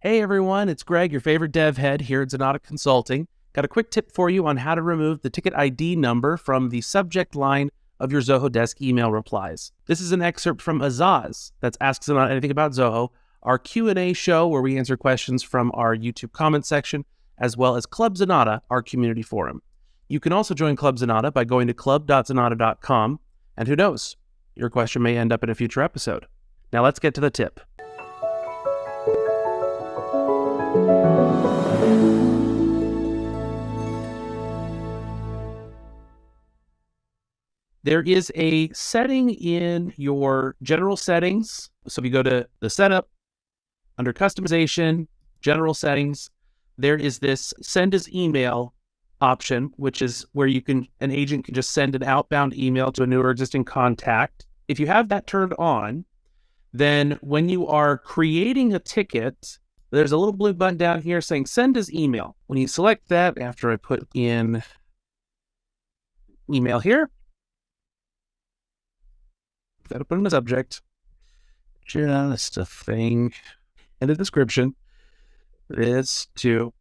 Hey everyone, it's Greg, your favorite dev head here at Zenatta Consulting. Got a quick tip for you on how to remove the ticket ID number from the subject line of your Zoho Desk email replies. This is an excerpt from Azaz, that's Ask Zenatta Anything About Zoho, our Q&A show where we answer questions from our YouTube comment section, as well as Club Zenatta, our community forum. You can also join Club Zenatta by going to club.zenatta.com, and who knows, your question may end up in a future episode. Now let's get to the tip. There is a setting in your general settings. So if you go to the setup, under customization, general settings, there is this send as email option, which is where an agent can just send an outbound email to a new or existing contact. If you have that turned on, then when you are creating a ticket, there's a little blue button down here saying send as email. When you select that, after I put in email here, that'll put in the subject, just a thing, and the description is to.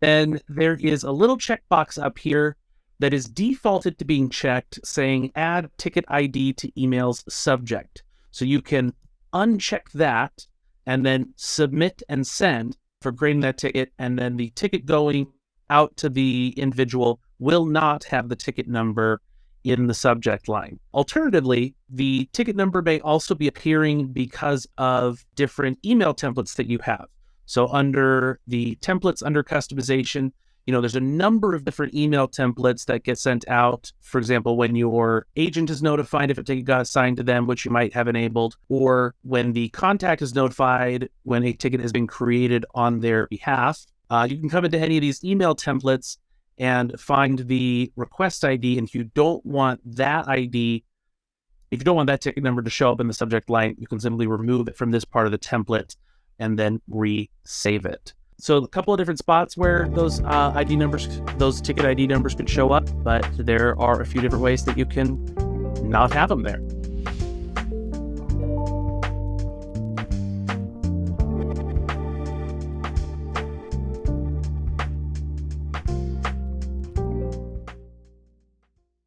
Then there is a little checkbox up here that is defaulted to being checked saying add ticket ID to email's subject. So you can uncheck that and then submit and send for creating that ticket, and then the ticket going out to the individual will not have the ticket number in the subject line. Alternatively, the ticket number may also be appearing because of different email templates that you have. So under the templates, under customization, there's a number of different email templates that get sent out. For example, when your agent is notified if a ticket got assigned to them, which you might have enabled, or when the contact is notified when a ticket has been created on their behalf. You can come into any of these email templates and find the request ID. And if you don't want that ID, if you don't want that ticket number to show up in the subject line, you can simply remove it from this part of the template and then re-save it. So a couple of different spots where those ticket ID numbers could show up, but there are a few different ways that you can not have them there.